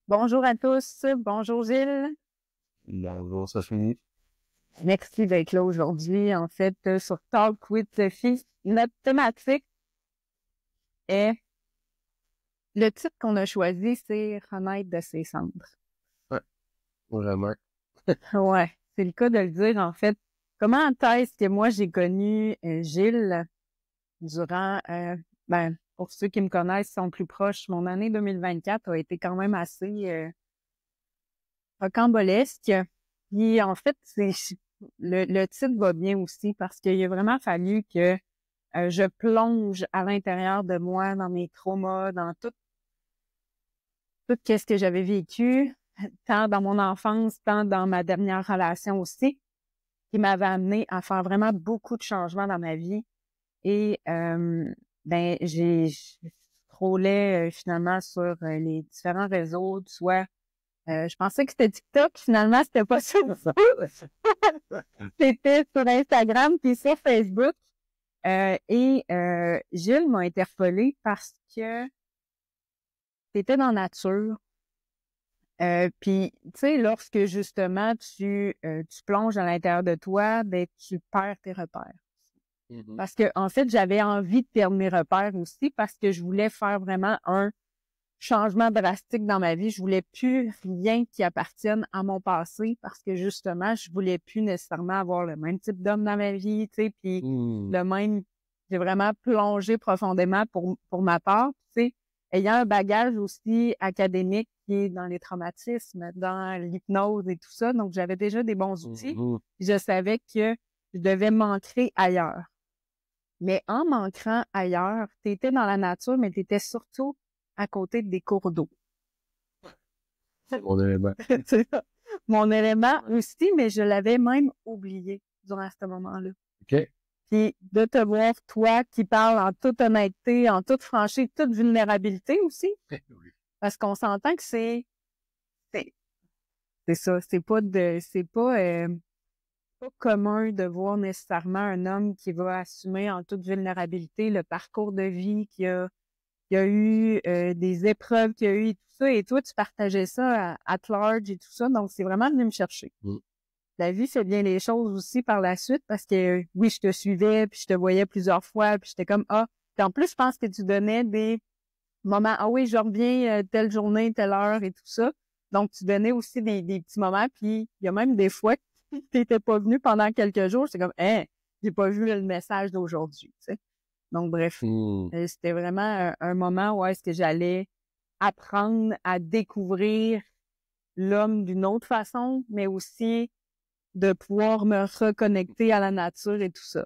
Bonjour à tous. Bonjour Gilles. Bonjour, ça finit. Merci d'être là aujourd'hui, en fait, sur Talk with Sophie. Notre thématique est, le titre qu'on a choisi, c'est Renaître de ses cendres. Ouais, vraiment. Ouais, c'est le cas de le dire, en fait. Comment est-ce que moi j'ai connu Gilles durant, pour ceux qui me connaissent, sont plus proches, mon année 2024 a été quand même assez rocambolesque. Puis en fait, le titre va bien aussi parce qu'il a vraiment fallu que je plonge à l'intérieur de moi, dans mes traumas, dans tout ce que j'avais vécu, tant dans mon enfance, tant dans ma dernière relation aussi, qui m'avait amené à faire vraiment beaucoup de changements dans ma vie. Et je scrollais finalement sur les différents réseaux, soit je pensais que c'était TikTok, finalement, c'était pas ça du tout. C'était sur Instagram puis sur Facebook. Gilles m'a interpellée parce que t'étais dans la nature. Puis, tu sais, lorsque justement tu plonges à l'intérieur de toi, ben tu perds tes repères. Mhm. Parce que en fait, j'avais envie de perdre mes repères aussi parce que je voulais faire vraiment un changement drastique dans ma vie. Je voulais plus rien qui appartienne à mon passé parce que justement, je voulais plus nécessairement avoir le même type d'homme dans ma vie, tu sais, puis Hmm. le même. J'ai vraiment plongé profondément pour ma part, tu sais, ayant un bagage aussi académique qui est dans les traumatismes, dans l'hypnose et tout ça. Donc, j'avais déjà des bons outils. Mhm. Je savais que je devais m'ancrer ailleurs. Mais en m'ancrant ailleurs, tu étais dans la nature, mais tu étais surtout à côté des cours d'eau. C'est mon élément. C'est ça. Mon élément aussi, mais je l'avais même oublié durant ce moment-là. OK. Puis de te voir, toi, qui parles en toute honnêteté, en toute franchise, toute vulnérabilité aussi, Oui. parce qu'on s'entend que c'est, c'est ça, c'est pas commun de voir nécessairement un homme qui va assumer en toute vulnérabilité le parcours de vie qu'il y a eu, des épreuves qu'il y a eu et tout ça, et toi, tu partageais ça à large et tout ça, donc c'est vraiment venu me chercher. Mm. La vie fait bien les choses aussi par la suite parce que, oui, je te suivais, puis je te voyais plusieurs fois, puis j'étais comme, ah, puis en plus, je pense que tu donnais des moments, ah oui, je reviens telle journée, telle heure et tout ça. Donc, tu donnais aussi des petits moments, puis il y a même des fois que tu n'étais pas venu pendant quelques jours, j'étais comme, hein, j'ai pas vu le message d'aujourd'hui, tu sais. Donc, bref, Hmm. c'était vraiment un moment où est-ce que j'allais apprendre à découvrir l'homme d'une autre façon, mais aussi de pouvoir me reconnecter à la nature et tout ça.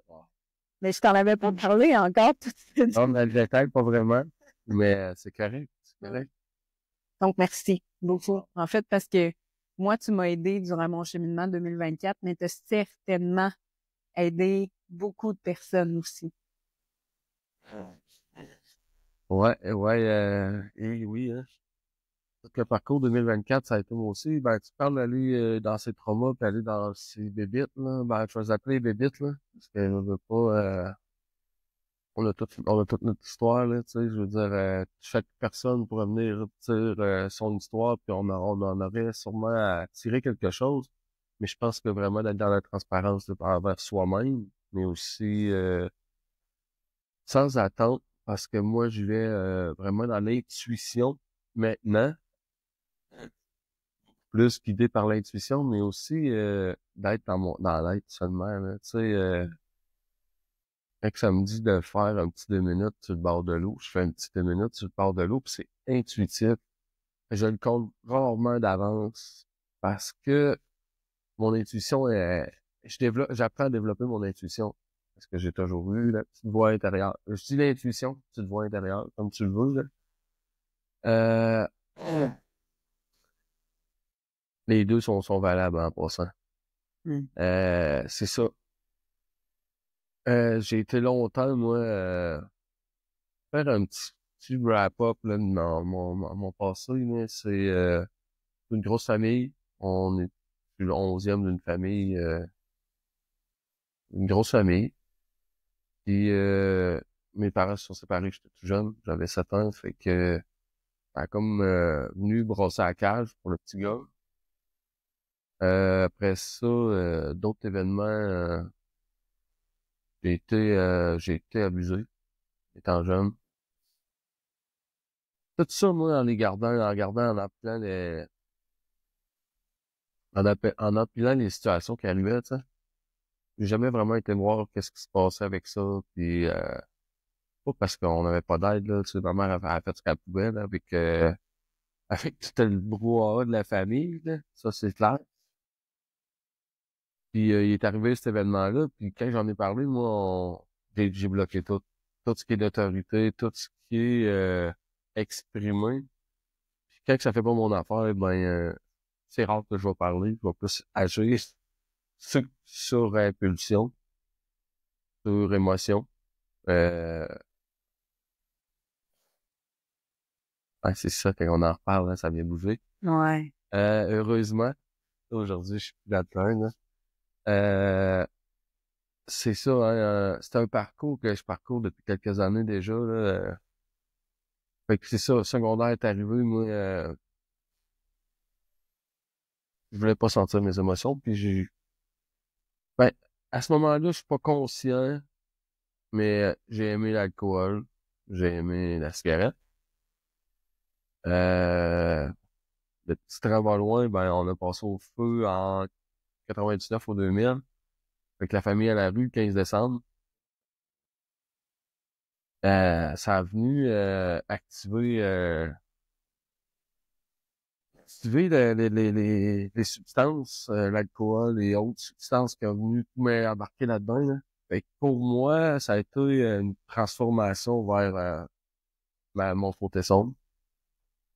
Mais je t'en avais pas parlé encore tout de suite. Non, mais le détail, pas vraiment. Mais c'est correct. C'est correct. Donc, merci beaucoup. En fait, parce que moi, tu m'as aidé durant mon cheminement 2024, mais tu as certainement aidé beaucoup de personnes aussi. Ouais, ouais, et oui, hein. Parce que le parcours 2024, ça a été moi aussi. Ben, tu parles d'aller dans ses traumas puis aller dans ses bébites, là. Ben, je vais les appeler bébites, là. Parce que je veux pas, on a toute notre histoire, là, tu sais, je veux dire, chaque personne pourrait venir dire son histoire, puis on en aurait sûrement à tirer quelque chose, mais je pense que vraiment d'être dans la transparence là, envers soi-même, mais aussi sans attendre, parce que moi, je vais vraiment dans l'intuition maintenant, plus guidé par l'intuition, mais aussi d'être dans l'être seulement, là, tu sais, fait que ça me dit de faire un petit 2 minutes sur le bord de l'eau. Je fais un petit 2 minutes sur le bord de l'eau, puis c'est intuitif. Je le compte rarement d'avance parce que mon intuition est... j'apprends à développer mon intuition. Parce que j'ai toujours eu la petite voix intérieure. Je dis l'intuition, petite voix intérieure, comme tu le veux, là. Euh, les deux sont valables en passant. Mm. C'est ça. J'ai été longtemps, moi, faire un petit wrap-up là, de mon passé, là. C'est une grosse famille. On est le 11e d'une famille, une grosse famille. Puis mes parents se sont séparés, j'étais tout jeune, j'avais 7 ans, fait que a comme venu brosser la cage pour le petit gars. Après ça, d'autres événements, j'ai été abusé étant jeune. Tout ça, moi, en appelant en empilant les situations qui arrivaient, tu sais. J'ai jamais vraiment été voir qu'est-ce qui se passait avec ça, puis pas parce qu'on n'avait pas d'aide, là, tu sais, ma mère a fait ce qu'elle pouvait, là, avec, avec tout le brouhaha de la famille, là, ça c'est clair. Puis il est arrivé cet événement-là, puis quand j'en ai parlé, moi, j'ai bloqué tout. Tout ce qui est d'autorité, tout ce qui est exprimé. Puis quand ça fait pas mon affaire, ben c'est rare que je vais parler, je vais plus agir sur impulsion, sur émotion. Euh, ouais, c'est ça, quand on en reparle, hein, ça vient bouger. Ouais. Heureusement, aujourd'hui, je suis plus là-dedans, là. C'est ça, hein, c'est un parcours que je parcours depuis quelques années déjà, là. Fait que c'est ça, secondaire est arrivé, moi, je voulais pas sentir mes émotions, puis ben, à ce moment-là, je suis pas conscient, mais j'ai aimé l'alcool, j'ai aimé la cigarette. Euh, le petit travail loin, ben, on a passé au feu en 99 ou 2000. Fait que la famille à la rue, 15 décembre. Ça a venu activer les substances, l'alcool et autres substances qui ont venu tout m'embarquer là-dedans. Là. Fait que pour moi, ça a été une transformation vers mon côté sombre.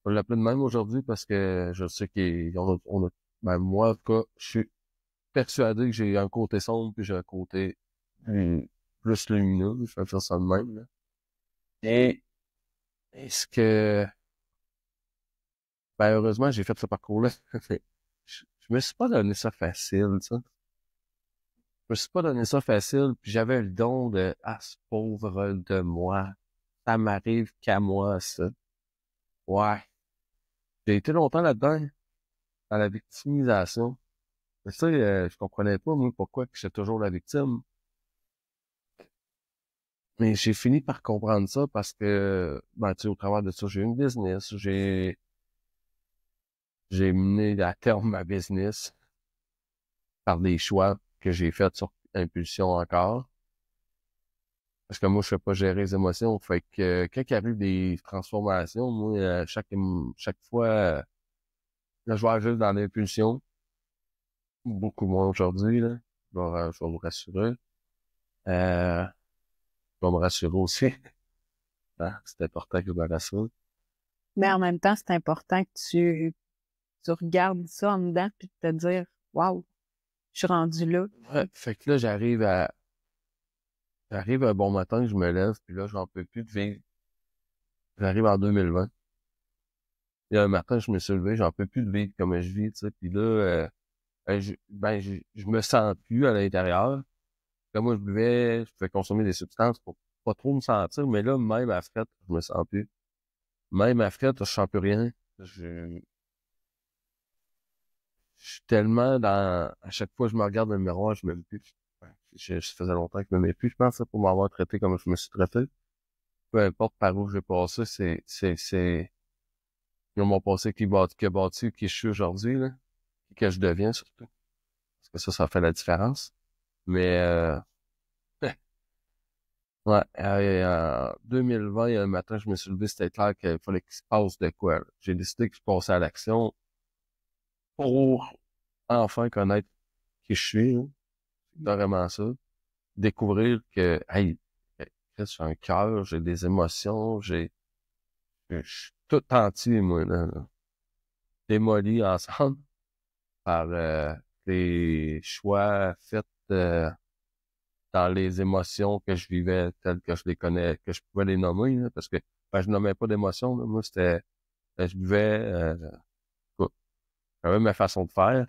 Je l'appelle de même aujourd'hui parce que je sais ben moi, en tout cas, je suis persuadé que j'ai un côté sombre puis j'ai un côté plus lumineux. Je vais faire ça de même. Là. Et est-ce que ben, heureusement, j'ai fait ce parcours-là. Je me suis pas donné ça facile, ça. Je me suis pas donné ça facile, puis j'avais le don de, ah, ce pauvre de moi. Ça m'arrive qu'à moi, ça. Ouais. J'ai été longtemps là-dedans, dans la victimisation. Mais ça, je comprenais pas, moi, pourquoi que j'étais toujours la victime. Mais j'ai fini par comprendre ça parce que, ben, tu sais, au travers de ça, j'ai eu une business, j'ai mené à terme ma business par des choix que j'ai faits sur impulsion encore. Parce que moi, je sais pas gérer les émotions. Fait que quand il arrive des transformations, moi, chaque fois, là, je vais agir dans l'impulsion. Beaucoup moins aujourd'hui, là. Je vais vous rassurer. Je vais me rassurer aussi. Hein, c'est important que je me rassure. Mais en même temps, c'est important que tu regardes ça en dedans puis de te dire, waouh, je suis rendu là. Ouais, fait que là, j'arrive un bon matin, je me lève, puis là, j'en peux plus de vivre. J'arrive en 2020. Et un matin, je me suis levé, j'en peux plus de vivre comme je vis, tu sais. Puis là, je me sens plus à l'intérieur. Quand moi, je pouvais consommer des substances pour pas trop me sentir, mais là, même à frette, je me sens plus. Même à frette, je sens plus rien. Je suis tellement à chaque fois que je me regarde dans le miroir, je m'aime plus. Ouais, ça faisait longtemps que je m'aimais plus, je pense, ça, pour m'avoir traité comme je me suis traité. Peu importe par où j'ai passé, ils m'ont passé qui a bâti qui je suis aujourd'hui, là. Et que je deviens, surtout. Parce que ça fait la différence. Mais, ouais, en 2020, un matin, je me suis levé, c'était clair qu'il fallait qu'il se passe de quoi, là. J'ai décidé que je passais à l'action pour enfin connaître qui je suis, là. C'est vraiment ça. Découvrir que, hey, j'ai un cœur, j'ai des émotions, je suis tout entier, moi, là. Démoli ensemble par les choix faits dans les émotions que je vivais telles que je les connais, que je pouvais les nommer, là, parce que ben, je nommais pas d'émotions, là. Moi, c'était je vivais quoi, j'avais ma façon de faire.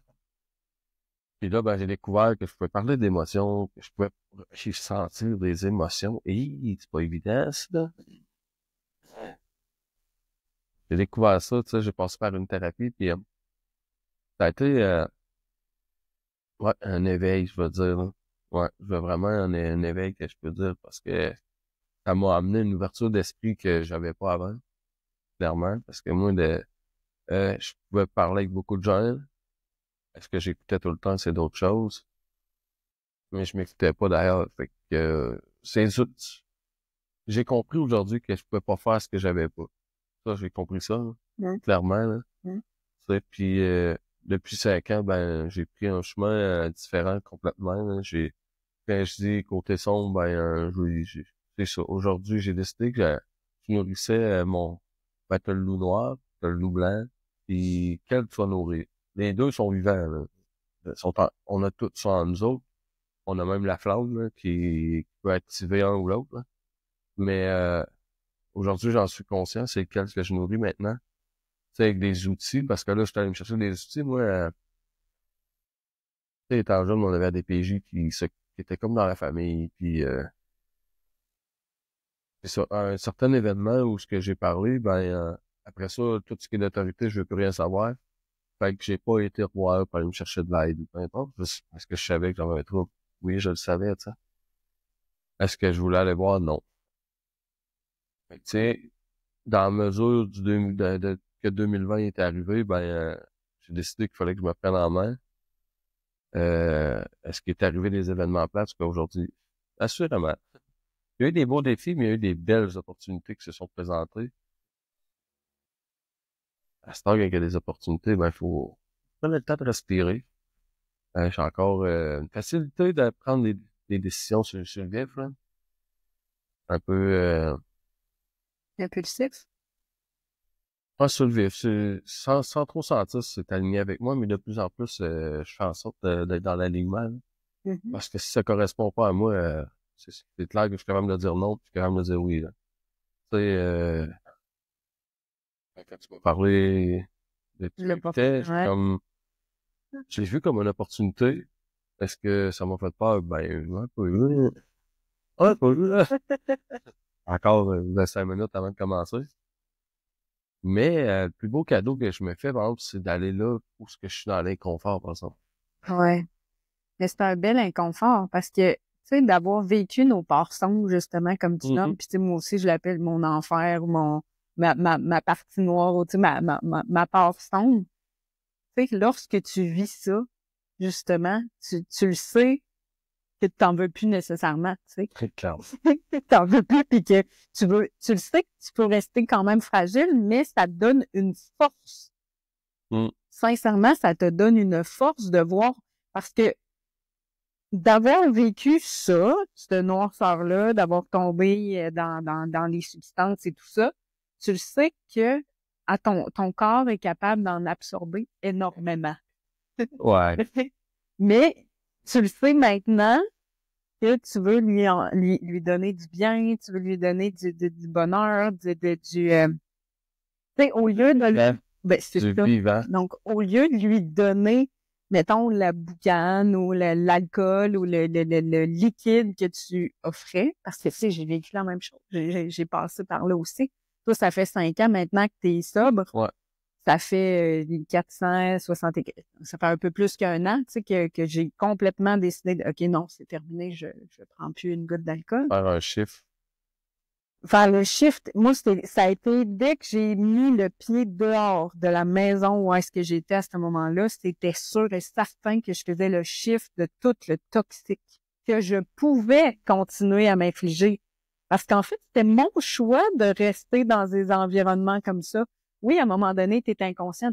Puis là, ben, j'ai découvert que je pouvais parler d'émotions, que je pouvais sentir des émotions. Et c'est pas évident, ça. j'ai découvert ça, tu sais, j'ai passé par une thérapie, puis ça a été, ouais, un éveil, je veux dire, là. Ouais, je veux vraiment un éveil que je peux dire, parce que ça m'a amené une ouverture d'esprit que j'avais pas avant, clairement, parce que moi, je pouvais parler avec beaucoup de gens. Est-ce que j'écoutais tout le temps, c'est d'autres choses, mais je m'écoutais pas d'ailleurs, fait que, j'ai compris aujourd'hui que je pouvais pas faire ce que j'avais pas. Ça, j'ai compris ça, là, Mm. clairement, là. Mm. Tu sais, puis depuis 5 ans, ben j'ai pris un chemin différent complètement, là. Quand je dis côté sombre, ben c'est ça. Aujourd'hui, j'ai décidé que je nourrissais t'as le loup noir, t'as le loup blanc, puis quel tu vas nourrir. Les deux sont vivants, là. On a tout ça en nous autres. On a même la flamme, là, qui peut activer un ou l'autre, là. Mais aujourd'hui, j'en suis conscient, c'est lequel que je nourris maintenant. Tu sais, avec des outils, parce que là, je suis allé me chercher des outils, moi, tu sais, étant jeune, on avait des PJ qui étaient comme dans la famille, puis c'est ça, à un certain événement où ce que j'ai parlé, ben après ça, tout ce qui est d'autorité, je veux plus rien savoir. Fait que j'ai pas été revoir pour aller me chercher de l'aide, peu importe, juste parce que je savais que j'avais un trouble. Oui, je le savais, tu sais. Est-ce que je voulais aller voir? Non. Fait que, tu sais, dans la mesure que 2020 est arrivé, ben j'ai décidé qu'il fallait que je me prenne en main. Est-ce qu'il est arrivé des événements plates qu'aujourd'hui? Assurément. Il y a eu des beaux défis, mais il y a eu des belles opportunités qui se sont présentées. À ce temps, quand il y a des opportunités, ben, il faut prendre le temps de respirer. J'ai encore une facilité de prendre des décisions sur le vif, là. Un peu Impulsif? pas sur le vif. Sans trop sentir si c'est aligné avec moi, mais de plus en plus, je fais en sorte d'être dans l'alignement, là. Mhm. Parce que si ça correspond pas à moi, c'est clair que je suis capable de dire non, puis je suis capable de dire oui, là. Tu sais, quand tu m'as parlé de tu m'écoutais, Ouais. je l'ai vu comme une opportunité. Est-ce que ça m'a fait peur? Ben, un peu. Ouais, pas vu, là. Encore 25 minutes avant de commencer. Mais le plus beau cadeau que je me fais, par exemple, c'est d'aller là où ce que je suis dans l'inconfort, par exemple. Ouais. Mais c'est un bel inconfort parce que, tu sais, d'avoir vécu nos parts sombres, justement, comme tu nommes, Mhm. puis tu sais, moi aussi, je l'appelle mon enfer ou ma partie noire, ou tu sais, ma part sombre. Tu sais, lorsque tu vis ça, justement, tu le sais que t'en veux plus nécessairement, tu sais. Très clair. T'en veux plus, puis que tu le sais que tu peux rester quand même fragile, mais ça te donne une force. Mm. Sincèrement, ça te donne une force de voir, parce que d'avoir vécu ça, cette noirceur-là, d'avoir tombé dans les substances et tout ça, tu le sais que ton corps est capable d'en absorber énormément. Ouais. Mais tu le sais maintenant que tu veux lui donner du bien, tu veux lui donner du bonheur, tu sais, au lieu de Hein? ben, c'est Du ça. vivant. Donc, au lieu de lui donner, mettons, la boucane ou l'alcool ou le liquide que tu offrais, parce que, tu sais, j'ai vécu la même chose. J'ai passé par là aussi. Toi, ça fait 5 ans maintenant que tu es sobre. Ouais. Ça fait 460, ça fait un peu plus qu'un an, tu sais, que j'ai complètement décidé de, OK, non, c'est terminé, je prends plus une goutte d'alcool. Faire un chiffre. Faire le shift, moi, ça a été dès que j'ai mis le pied dehors de la maison où est-ce que j'étais à ce moment-là, c'était sûr et certain que je faisais le shift de tout le toxique que je pouvais continuer à m'infliger. Parce qu'en fait, c'était mon choix de rester dans des environnements comme ça. Oui, à un moment donné, tu es inconscient,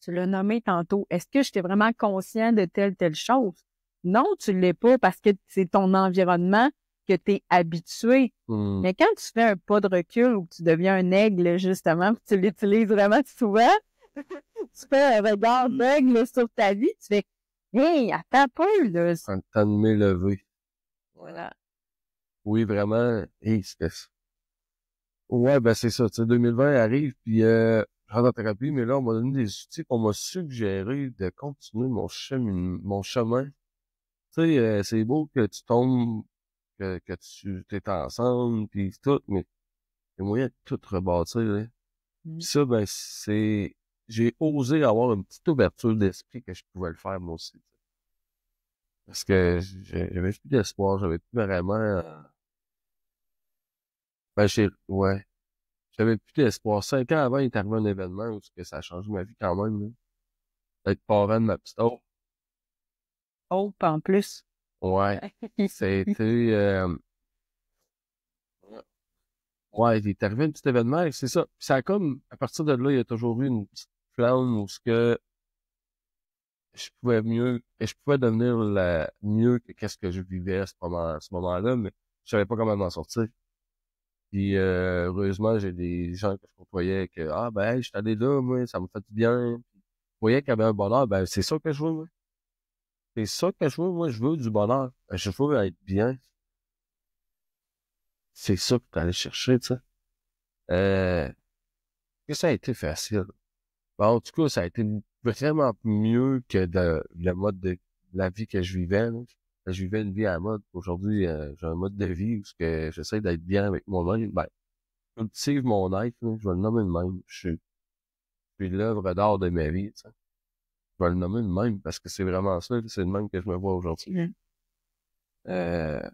tu l'as nommé tantôt. Est-ce que j'étais vraiment conscient de telle chose? Non, tu l'es pas parce que c'est ton environnement que tu es habitué. Mm. Mais quand tu fais un pas de recul ou que tu deviens un aigle, justement, puis tu l'utilises vraiment souvent, tu fais un regard d'aigle sur ta vie, tu fais hey, attends un peu, là. En temps de m'élever. Voilà. Oui, vraiment. Hey, ouais, ben c'est ça. Tu sais, 2020 arrive, puis je rentre en thérapie, mais là, on m'a donné des outils qu'on m'a suggéré de continuer mon chemin. Tu sais, c'est beau que tu tombes, que tu t'es ensemble, puis tout, mais il y a moyen de tout rebâtir, là. Mmh. Ça, ben, j'ai osé avoir une petite ouverture d'esprit que je pouvais le faire moi aussi. Parce que j'avais plus d'espoir, j'avais plus vraiment, ouais, j'avais plus d'espoir. 5 ans avant, il est arrivé un événement où que ça a changé ma vie quand même, là. D'être parent de ma petite. Oh, Hope en plus. ouais. C'était, ouais, il est arrivé un petit événement et c'est ça. Ça a comme, à partir de là, il y a toujours eu une petite flamme où ce que je pouvais devenir mieux que qu'est-ce que je vivais à ce moment-là, mais je savais pas comment m'en sortir. Puis, heureusement, j'ai des gens que je côtoyais que, ah, ben, hey, je suis allé là, moi, ça me fait du bien. Je voyais qu'il y avait un bonheur, ben, c'est ça que je veux, moi. C'est ça que je veux, moi, je veux du bonheur. Ben, je veux être bien. C'est ça que tu allé chercher, tu sais. Euh, que ça a été facile. Ben, en tout cas, ça a été vraiment mieux que le mode de la vie que je vivais, là. Je vivais une vie à mode. Aujourd'hui, j'ai un mode de vie où ce que j'essaie d'être bien avec moi-même. Ben, je cultive mon être, là, je vais le nommer de même. Je suis l'œuvre d'art de ma vie, tu sais. Je vais le nommer de même parce que c'est vraiment ça, c'est le même que je me vois aujourd'hui. Mmh. Euh,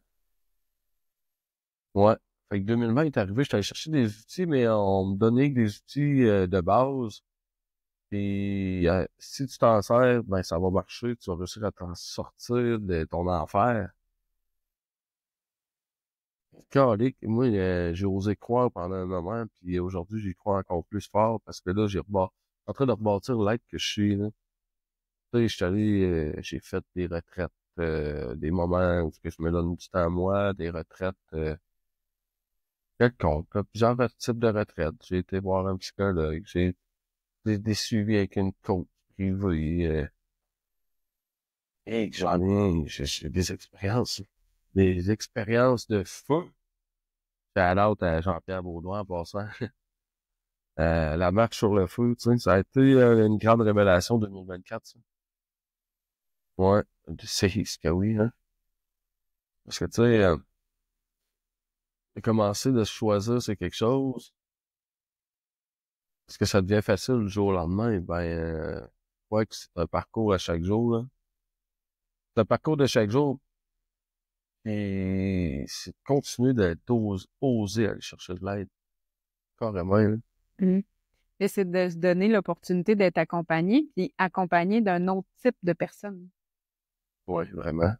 ouais. Fait que 2020 est arrivé, j'étais allé chercher des outils, mais on me donnait que des outils de base. Puis si tu t'en sers, ben ça va marcher, tu vas réussir à t'en sortir de ton enfer. Calique, moi, j'ai osé croire pendant un moment, puis aujourd'hui, j'y crois encore plus fort parce que là, en train de rebâtir l'être que je suis, là. Tu sais, je suis allé, j'ai fait des retraites, des moments où je me donne du temps à moi, des retraites, quelconques, là, plusieurs types de retraites. J'ai été voir un psychologue, j'ai des suivis avec une coach privée, et j'en ai, j'ai des expériences de fou. Shout out à Jean-Pierre Baudouin en passant. La marche sur le feu, tu sais, ça a été une grande révélation 2024, ça. Ouais, c'est ce que oui, hein. Parce que, tu sais, de commencer de se choisir, c'est quelque chose. Parce que ça devient facile le jour au lendemain, ben, ouais, que c'est un parcours à chaque jour, là. C'est un parcours de chaque jour. Et c'est de continuer oser aller chercher de l'aide. Carrément, là. Mmh. Et c'est de se donner l'opportunité d'être accompagné, puis accompagné d'un autre type de personne. Ouais, vraiment.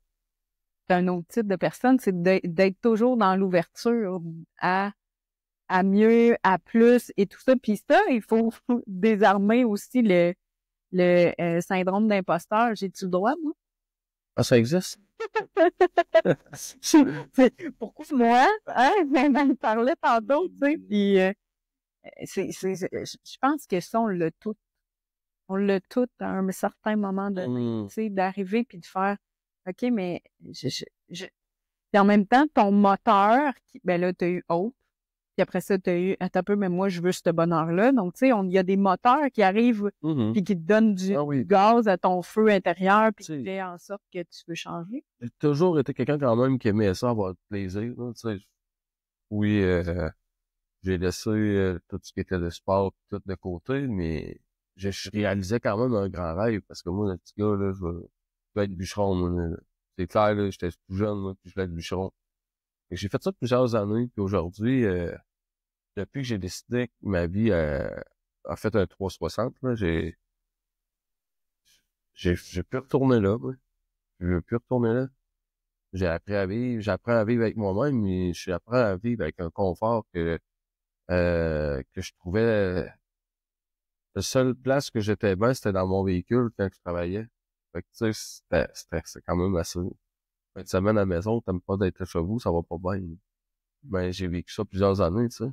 D'un autre type de personne, c'est d'être toujours dans l'ouverture à mieux, à plus et tout ça. Puis ça, il faut désarmer aussi le syndrome d'imposteur. J'ai-tu le droit, moi? Ah, ça existe? Pourquoi moi? Hein? On en parlait tantôt, tu sais. Puis je pense que ça, on l'a tout. On l'a tout à un certain moment donné, Hmm. tu sais, d'arriver puis de faire, OK, mais puis en même temps, ton moteur, ben là, t'as eu Hope, puis après ça, t'as eu, attends un peu, mais moi, je veux ce bonheur-là. Donc, tu sais, il y a des moteurs qui arrivent Mhm. puis qui te donnent du Ah oui. gaz à ton feu intérieur puis Tu qui sais, fait en sorte que tu veux changer. j'ai toujours été quelqu'un quand même qui aimait ça, avoir du plaisir, là, tu sais. Oui, j'ai laissé tout ce qui était le sport tout de côté, mais je réalisais quand même un grand rêve parce que moi, le petit gars, là, je veux être bûcheron, moi, là. C'est clair, là, j'étais tout jeune, moi, puis je voulais être bûcheron. Et j'ai fait ça plusieurs années, puis aujourd'hui, depuis que j'ai décidé que ma vie a fait un 360, là, j'ai pu retourner là, moi. Je veux plus retourner là. J'apprends à vivre avec moi-même, mais j'apprends à vivre avec un confort que je trouvais, la seule place que j'étais bien, c'était dans mon véhicule quand je travaillais. Fait que, tu sais, c'était quand même assez. Une semaine à la maison, t'aimes pas d'être chez vous, ça va pas bien. Ben, j'ai vécu ça plusieurs années, tu sais.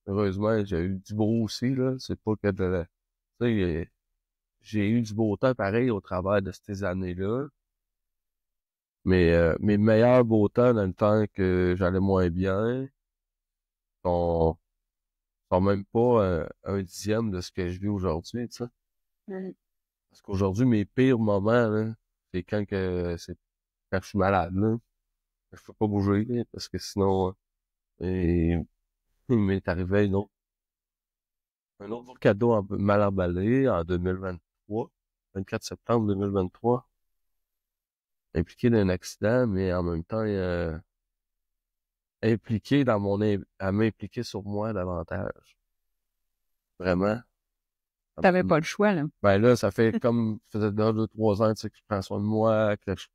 Heureusement, j'ai eu du beau aussi, là. C'est pas que tu sais, j'ai eu du beau temps pareil au travers de ces années-là. Mais mes meilleurs beaux temps dans le temps que j'allais moins bien sont, sont même pas un dixième de ce que je vis aujourd'hui, tu sais. Mhm. Parce qu'aujourd'hui, mes pires moments, là, c'est quand je suis malade, là. Je peux pas bouger, là, parce que sinon, il m'est arrivé une autre. un autre beau cadeau mal emballé en 2023, 24 septembre 2023. Impliqué d'un accident, mais en même temps, impliqué à m'impliquer sur moi davantage. Vraiment. T'avais pas le choix, là. Ben là, ça faisait 2-3 ans, tu sais, que je prends soin de moi, que je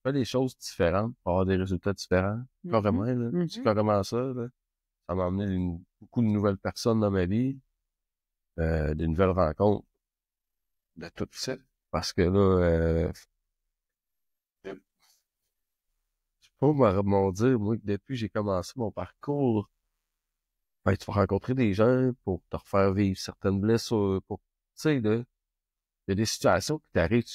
fais des choses différentes pour avoir des résultats différents. Carrément, là. C'est carrément ça, là. Ça m'a amené beaucoup de nouvelles personnes dans ma vie, des nouvelles rencontres, de tout ça. Parce que là, je sais pas m'en dire, moi, que depuis que j'ai commencé mon parcours, ben, tu vas rencontrer des gens pour te refaire vivre certaines blessures, tu sais, là, il y a des situations qui t'arrivent.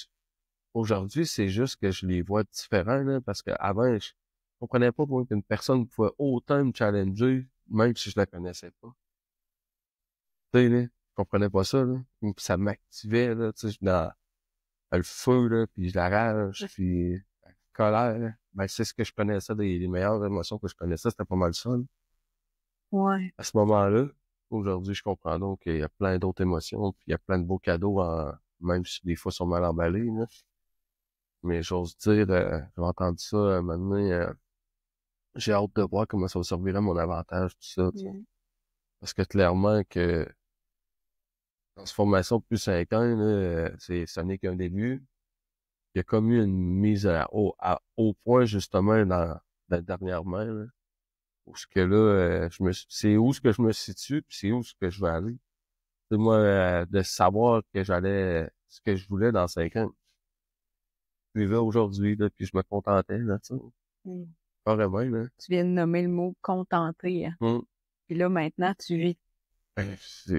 Aujourd'hui, c'est juste que je les vois différents, là, parce qu'avant, je comprenais pas, moi, qu'une personne pouvait autant me challenger, même si je la connaissais pas. Tu sais, là, je comprenais pas ça, là. Puis ça m'activait, là, tu sais, je suis dans le feu, là, puis je la rage, puis la colère, là. Ben, c'est ce que je connaissais, les meilleures émotions que je connaissais, c'était pas mal ça, là. Ouais. À ce moment-là, aujourd'hui, je comprends donc qu'il y a plein d'autres émotions, puis il y a plein de beaux cadeaux, même si des fois ils sont mal emballés, là. Mais j'ose dire, j'ai entendu ça maintenant, j'ai hâte de voir comment ça va servir à mon avantage, tout ça, tu sais. Parce que clairement que dans cette formation de plus 5 ans, là, ça n'est qu'un début. Il y a comme eu une mise au point, justement, dernièrement, là, où ce que là, c'est où ce que je me situe, puis c'est où ce que je vais aller. C'est moi, de savoir que ce que je voulais dans 5 ans. Je vivais aujourd'hui, là, puis je me contentais, là, tu sais. Carrément, là. Tu viens de nommer le mot contenter, hein. Puis là, maintenant, tu vis.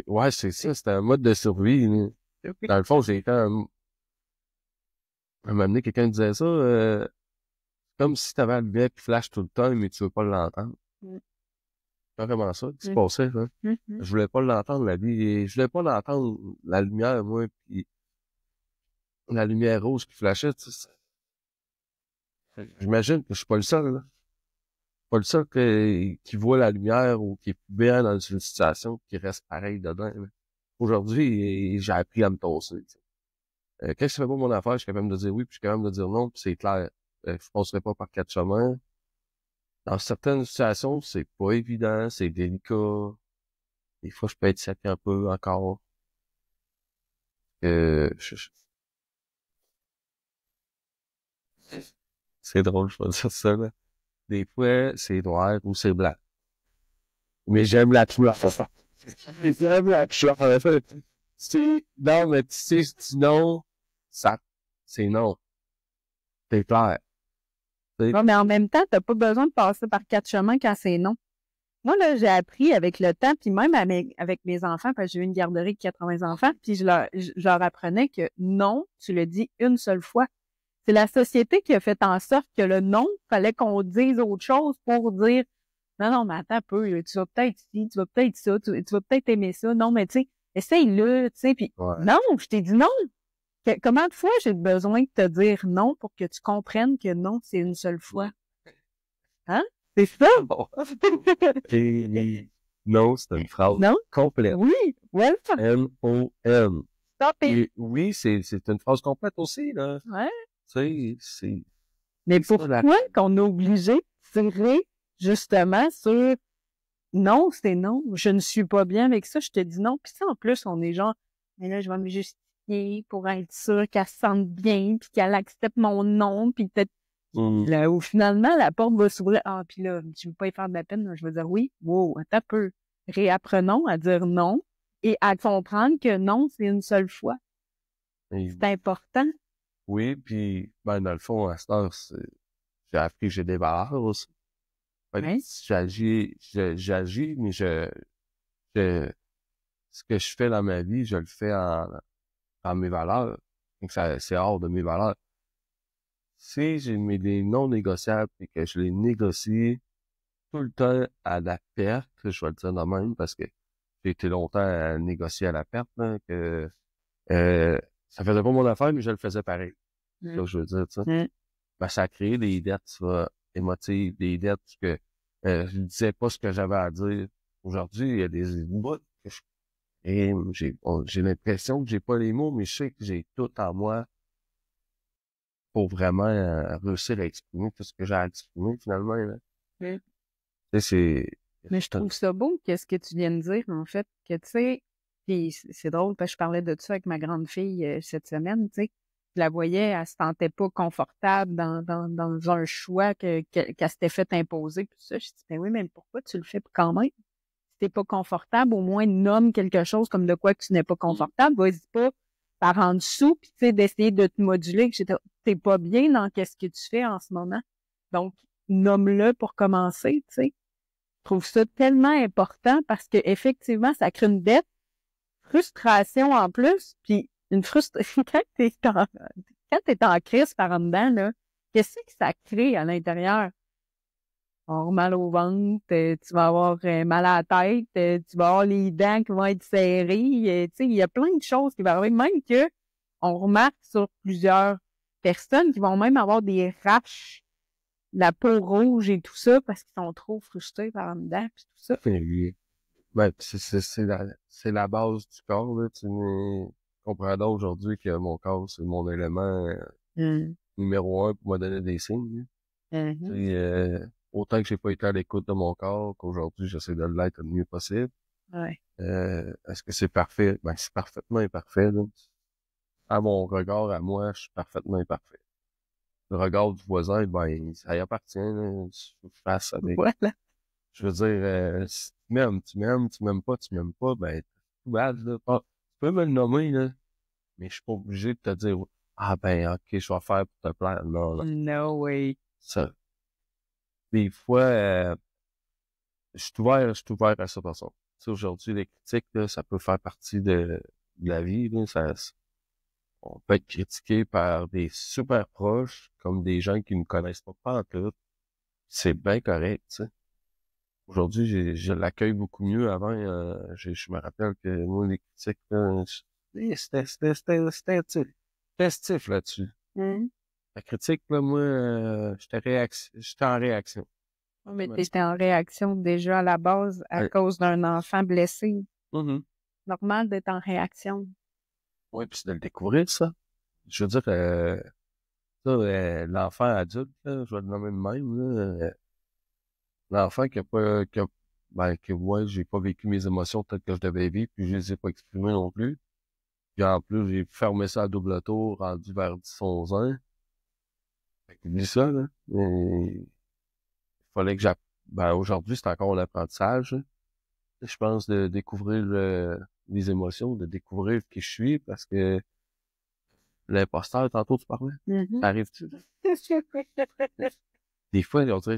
Ouais, c'est ça, c'était un mode de survie, là. Dans le fond, j'ai été un moment donné, quelqu'un disait ça, comme si t'avais la lumière qui flash tout le temps, mais tu veux pas l'entendre. C'est vraiment ça qui se passait, hein. Je voulais pas l'entendre, la vie. Je voulais pas l'entendre, la lumière, moi, puis la lumière rouge qui flashait, tu sais. J'imagine que je suis pas le seul, là. Pas le seul qui voit la lumière ou qui est bien dans une situation qui reste pareil dedans, là. Aujourd'hui, j'ai appris à me tosser, tu sais. Quand je fais pas mon affaire, je suis capable de dire oui, puis je suis capable de dire non, puis c'est clair. Je passerai pas par 4 chemins. Dans certaines situations, c'est pas évident, c'est délicat. Des fois, je peux être sec un peu encore. Euh, je- je- c'est drôle, je vais dire ça, là. Des fois, c'est noir ou c'est blanc. Mais j'aime la couleur. J'aime la couleur. Non, mais tu sais, si tu dis non, c'est non. C'est clair. Non, mais en même temps, t'as pas besoin de passer par 4 chemins quand c'est non. Moi, là, j'ai appris avec le temps, puis même avec mes enfants, parce que j'ai eu une garderie de 80 enfants, puis je leur apprenais que non, tu le dis une seule fois. C'est la société qui a fait en sorte que le non, fallait qu'on dise autre chose pour dire non, non, mais attends un peu, là, tu vas peut-être ci, tu vas peut-être ça, tu vas peut-être aimer ça. Non, mais tu sais, essaye-le, tu sais, puis non, je t'ai dit non. Comment de fois j'ai besoin de te dire non pour que tu comprennes que non, c'est une seule fois? Hein? C'est ça? Non, c'est une phrase Non? complète. Oui, voilà. N-O-N. Stop it. Et oui, c'est une phrase complète aussi, là. Ouais. Tu sais, c'est... Mais pourquoi qu'on est obligé de tirer justement sur non, c'est non, je ne suis pas bien avec ça, je te dis non. Puis ça, en plus, on est genre, mais là, je vais me justifier pour être sûr qu'elle se sente bien, puis qu'elle accepte mon non, puis peut-être là où finalement la porte va s'ouvrir. Ah, puis là, tu veux pas y faire de la peine, là, je vais dire oui, wow, attends un peu. Réapprenons à dire non et à comprendre que non, c'est une seule fois. C'est important. Oui, puis ben dans le fond, à cette heure, j'ai appris que j'ai des valeurs aussi. Ouais. J'agis, mais ce que je fais dans ma vie, je le fais en mes valeurs. Donc c'est hors de mes valeurs. Si j'ai des non négociables et que je les négocie tout le temps à la perte, je vais le dire de même parce que j'ai été longtemps à négocier à la perte, là, que ça faisait pas mon affaire, mais je le faisais pareil. C'est ça que je veux dire, tu sais. Ben, ça a créé des dettes émotives, des dettes que je disais pas ce que j'avais à dire. Aujourd'hui, il y a des bouts que j'ai l'impression que j'ai pas les mots, mais je sais que j'ai tout en moi pour vraiment réussir à exprimer tout ce que j'ai à exprimer, finalement, là. Mm. Tu sais, Mais je trouve ça beau, qu'est-ce que tu viens de dire, en fait, que, tu sais, puis c'est drôle, parce que je parlais de ça avec ma grande fille cette semaine, tu sais, je la voyais, elle se sentait pas confortable dans un choix qu'elle s'était fait imposer, puis ça, je dis, ben oui, mais pourquoi tu le fais quand même? Si t'es pas confortable, au moins nomme quelque chose comme de quoi que tu n'es pas confortable, vas-y pas par en dessous, puis tu sais, d'essayer de te moduler, que t'es pas bien dans qu'est-ce que tu fais en ce moment. Donc, nomme-le pour commencer, tu sais. Je trouve ça tellement important parce que effectivement, ça crée une dette, frustration en plus, puis une frustration quand t'es en crise par en dedans, là, qu'est-ce que ça crée à l'intérieur? Avoir mal au ventre, tu vas avoir mal à la tête, tu vas avoir les dents qui vont être serrées, tu sais, il y a plein de choses qui vont arriver, même que on remarque sur plusieurs personnes qui vont même avoir des raches, la peau rouge et tout ça parce qu'ils sont trop frustrés par en dedans, puis tout ça. ben, c'est la base du corps, là. Tu comprends donc aujourd'hui que mon corps, c'est mon élément numéro 1 pour me donner des signes, là. Tu Mhm. sais, autant que j'ai pas été à l'écoute de mon corps, qu'aujourd'hui, j'essaie de l'être le mieux possible. Ouais. Est-ce que c'est parfait? Ben, c'est parfaitement imparfait, là. À mon regard, à moi, je suis parfaitement imparfait. Le regard du voisin, ben, ça y appartient, là. Je fasse avec. Voilà. Je veux dire, si tu m'aimes pas, tu m'aimes pas, ben, tout bad, là. Ah, tu peux me le nommer, là, mais je suis pas obligé de te dire, ah, ben, ok, je vais faire pour te plaire. Non, non. No way. Ça, des fois, je suis ouvert à ça, par exemple. Tu sais, aujourd'hui, les critiques, là, ça peut faire partie de la vie, là. On peut être critiqué par des super proches, comme des gens qui ne connaissent pas en tout. C'est bien correct, tu sais. Aujourd'hui, je l'accueille beaucoup mieux. Avant, je me rappelle que moi, les critiques, là, c'était stiff là-dessus. Mhm. La critique, là, moi, j'étais en réaction. Ouais, mais t'étais en réaction déjà à la base à Ouais. cause d'un enfant blessé. Mhm. Normal d'être en réaction. Ouais, puis c'est de le découvrir, ça. Je veux dire, ça, l'enfant adulte, là, je vais le nommer de même, là, l'enfant qui a pas, ben, que moi, j'ai pas vécu mes émotions telles que je devais vivre, puis je les ai pas exprimées non plus. Puis en plus, j'ai fermé ça à double tour, rendu vers 10-11 ans. Fait que dis ça, là. Il fallait que ben, aujourd'hui, c'est encore l'apprentissage, là. Je pense de découvrir les émotions, de découvrir qui je suis, parce que l'imposteur, tantôt tu parlais, Mhm. ça arrive-tu? Des fois, on dirait,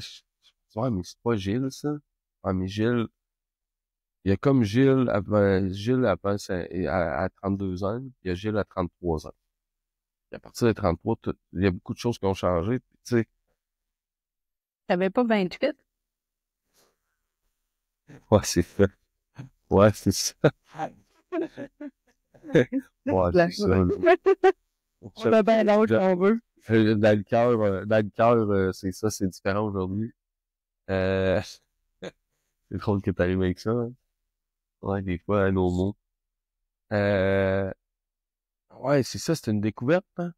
ouais, mais c'est pas Gilles, ça. Ah, mais Gilles, il y a comme Gilles à 32 ans, il y a Gilles à 33 ans. Et à partir de 33, il y a beaucoup de choses qui ont changé. Puis, tu sais, T'avais pas 28? ouais, c'est ça. Ouais, c'est ça. Ouais, c'est ça, là. On a bien l'autre qu'on veut. Dans le cœur, c'est ça, c'est différent aujourd'hui. Euh, c'est drôle que t'arrives avec ça, hein. Ouais, des fois, à nos mots. Euh, ouais, c'est ça, c'est une découverte, hein.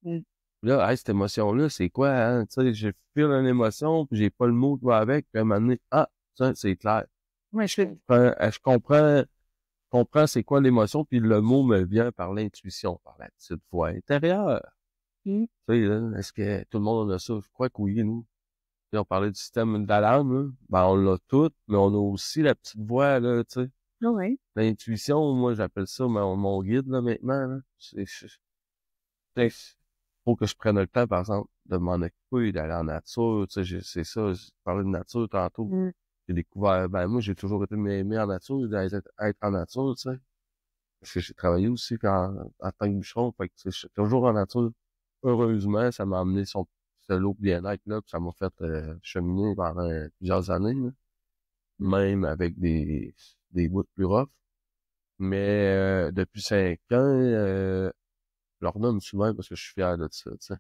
Mm. Là, hey, cette émotion-là, c'est quoi, hein? Tu sais, je file une émotion, puis j'ai pas le mot qui va avec, puis à un moment donné, ah, ça, c'est clair. Ouais, Je comprends c'est quoi l'émotion, puis le mot me vient par l'intuition, par la petite voix intérieure. Mm. Tu sais, là, est-ce que tout le monde a ça? Je crois que oui, nous. Puis on parlait du système d'alarme, là. Ben, on l'a tout, mais on a aussi la petite voix, là, tu sais. Ouais. L'intuition, moi, j'appelle ça mon guide, là, maintenant, là. Faut que je prenne le temps, par exemple, de m'en occuper, d'aller en nature, tu sais, c'est ça, je parlais de nature tantôt. Mm. J'ai découvert, ben, moi, j'ai toujours été aimé en nature, être en nature, tu sais. Parce que j'ai travaillé aussi en tant que bûcheron, fait que, tu sais, je suis toujours en nature. Heureusement, ça m'a amené ce lot de bien-être, là, puis ça m'a fait cheminer pendant plusieurs années, là. Même avec des bouts plus rough. Mais depuis 5 ans, je leur nomme souvent parce que je suis fier de ça, tu sais.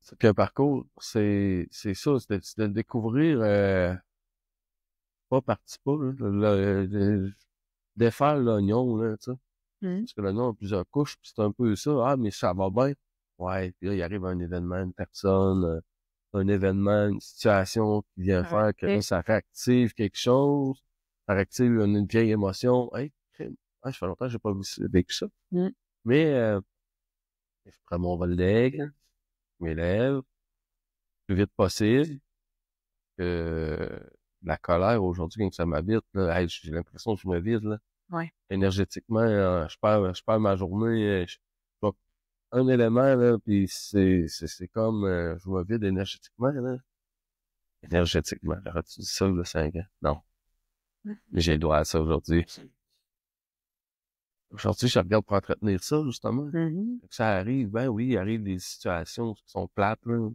C'est qu'un parcours, c'est ça, c'est de découvrir pas par petits pas, là, défaire l'oignon, là, tu sais. Mmh. Parce que l'oignon a plusieurs couches, puis c'est un peu ça. Ah, mais ça va bien. Ouais, puis là, il arrive un événement, une personne, un événement, une situation qui vient faire que là, ça réactive quelque chose, ça réactive une vieille émotion. Hey, ça fait longtemps que j'ai pas vécu ça. Mmh. Mais je prends mon vol d'aigle, je m'élève, le plus vite possible. La colère aujourd'hui, quand ça m'habite, là, hey, j'ai l'impression que je me vide, là. Ouais. Énergétiquement, je perds ma journée, je vois un élément, là, puis c'est comme, je me vide énergétiquement, là. Énergétiquement, j'aurais-tu dit ça, là, 5 ans? Non. Mais j'ai le droit à ça aujourd'hui. Aujourd'hui, je regarde pour entretenir ça, justement. Mmh. Ça arrive, ben oui, il arrive des situations qui sont plates, là.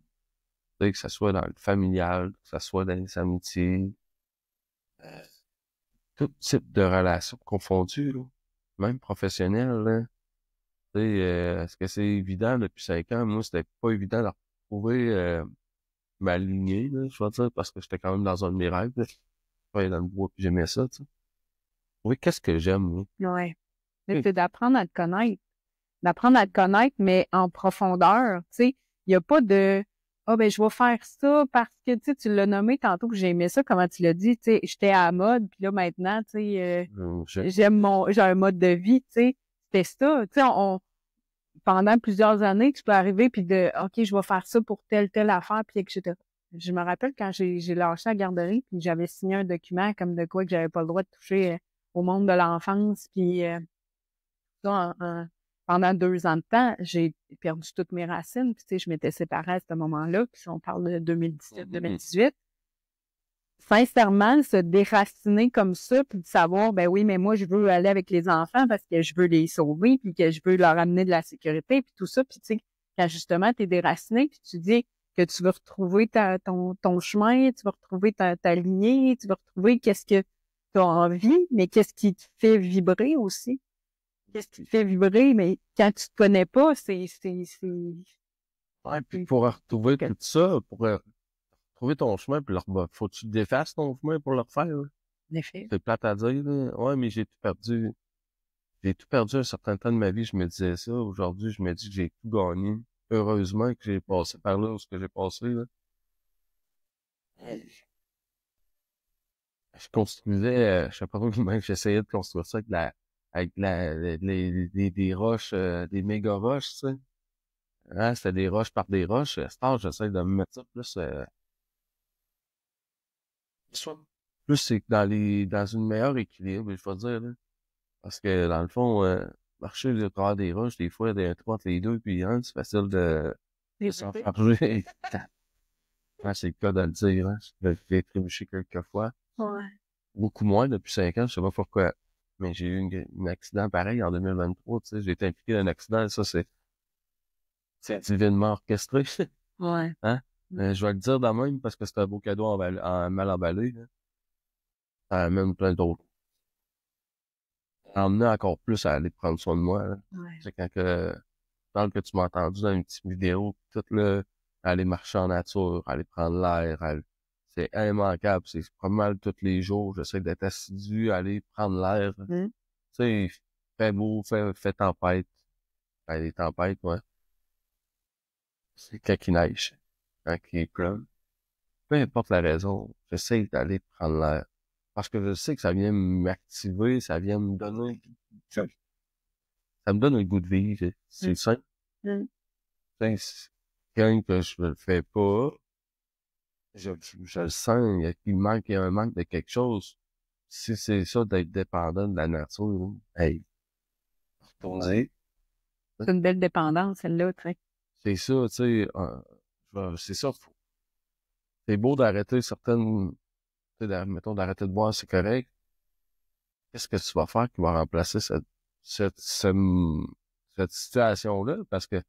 Tu sais, que ça soit dans le familial, que ça soit dans les amitiés, tout type de relations confondues, là. Même professionnelles, là. Tu sais, est-ce que c'est évident depuis 5 ans? Moi, c'était pas évident de retrouver ma lignée, là, je vais dire, parce que j'étais quand même dans un de mes rêves, là. Je travaillais dans le bois, puis j'aimais ça, tu sais. Oui, qu'est-ce que j'aime, moi? Ouais. Mais c'est d'apprendre à te connaître. D'apprendre à te connaître, mais en profondeur, tu sais. Il y a pas de « Ah, ben, je vais faire ça parce que, tu sais, tu l'as nommé tantôt que j'aimais ça, comment tu l'as dit, tu sais, j'étais à la mode, puis là, maintenant, tu sais, j'ai un mode de vie, tu sais. C'était ça, tu sais, pendant plusieurs années, tu peux arriver puis de OK, je vais faire ça pour telle affaire, puis etc. Je me rappelle quand j'ai lâché la garderie, puis j'avais signé un document comme de quoi que j'avais pas le droit de toucher au monde de l'enfance, puis ça, pendant 2 ans de temps, j'ai perdu toutes mes racines, puis tu sais, je m'étais séparée à ce moment-là, puis si on parle de 2017-2018. Sincèrement, se déraciner comme ça, puis de savoir, ben oui, mais moi, je veux aller avec les enfants parce que je veux les sauver, puis que je veux leur amener de la sécurité, puis tout ça. Puis tu sais, quand justement, tu es déraciné, puis tu dis que tu veux retrouver ton chemin, tu veux retrouver ta lignée, tu veux retrouver qu'est-ce que tu as envie, mais qu'est-ce qui te fait vibrer aussi. Qu'est-ce qui te fait vibrer, mais quand tu te connais pas, Ouais, puis pour retrouver tout ça, pour trouver ton chemin, puis faut que tu te defasses ton chemin pour le refaire, là. En effet. C'est plate à dire, là. Ouais, mais j'ai tout perdu. J'ai tout perdu un certain temps de ma vie, je me disais ça. Aujourd'hui, je me dis que j'ai tout gagné. Heureusement que j'ai passé par là où ce que j'ai passé, là. Je construisais, je sais pas comment j'essayais de construire ça avec des roches, des méga roches, tu sais. Hein, c'était des roches par des roches. À cet âge, j'essaie de me mettre ça plus, soit plus c'est dans une meilleure équilibre, je vais dire, là. Parce que, dans le fond, marcher au travers des roches, des fois, des trois entre les deux, puis un, c'est facile de s'enfarger. Ouais, c'est le cas de le dire, hein. J'ai trébuché quelques fois. Ouais. Beaucoup moins depuis 5 ans, je sais pas pourquoi. Mais j'ai eu un accident pareil en 2023, tu sais. J'ai été impliqué dans un accident, et ça, c'est divinement orchestré. Ouais. Hein? Je vais le dire de même parce que c'est un beau cadeau mal emballé, là. Ça amène plein d'autres. Ça a emmené encore plus à aller prendre soin de moi, là. Ouais. C'est quand que tu m'as entendu dans une petite vidéo, tout là, aller marcher en nature, aller prendre l'air, c'est immanquable, c'est pas mal tous les jours, j'essaie d'être assidu, aller prendre l'air. Tu sais, fait beau, fait tempête. Ben, les tempêtes, ouais. C'est quand il neige, quand il pleut. Peu importe la raison, j'essaie d'aller prendre l'air. Parce que je sais que ça vient m'activer, ça vient me donner, ça me donne le goût de vivre. C'est simple. C'est quand que je le fais pas, je le sens, il y a un manque de quelque chose. Si c'est ça d'être dépendant de la nature, hey, retourner. C'est une belle dépendance, celle-là, tu sais. C'est ça, tu sais, c'est ça. C'est beau d'arrêter certaines, tu sais, mettons, d'arrêter de boire, c'est correct. Qu'est-ce que tu vas faire qui va remplacer cette situation-là? Parce que, tu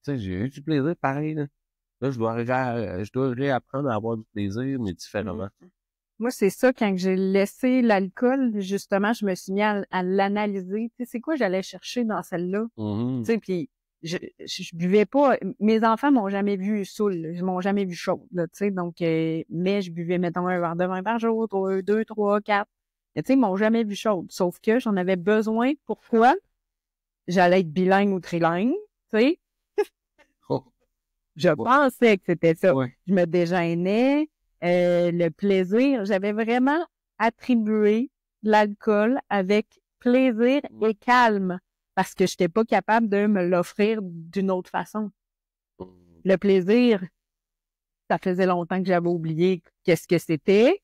sais, j'ai eu du plaisir pareil, là. Là, je dois réapprendre à avoir du plaisir, mais différemment. Moi, c'est ça, quand j'ai laissé l'alcool, justement, je me suis mis à l'analyser. Tu sais, c'est quoi j'allais chercher dans celle-là? Tu sais, puis je buvais pas. Mes enfants m'ont jamais vu saoul, là. Ils m'ont jamais vu chaude, là, tu sais. Donc, mais je buvais, mettons, un verre de vin par jour, 2, 3, 4. Mais tu sais, ils m'ont jamais vu chaude. Sauf que j'en avais besoin. Pourquoi? J'allais être bilingue ou trilingue, tu sais. Oh, Je ouais. pensais que c'était ça. Ouais. Je me déjeunais, le plaisir. J'avais vraiment attribué l'alcool avec plaisir et calme parce que je n'étais pas capable de me l'offrir d'une autre façon. Le plaisir, ça faisait longtemps que j'avais oublié qu'est-ce que c'était.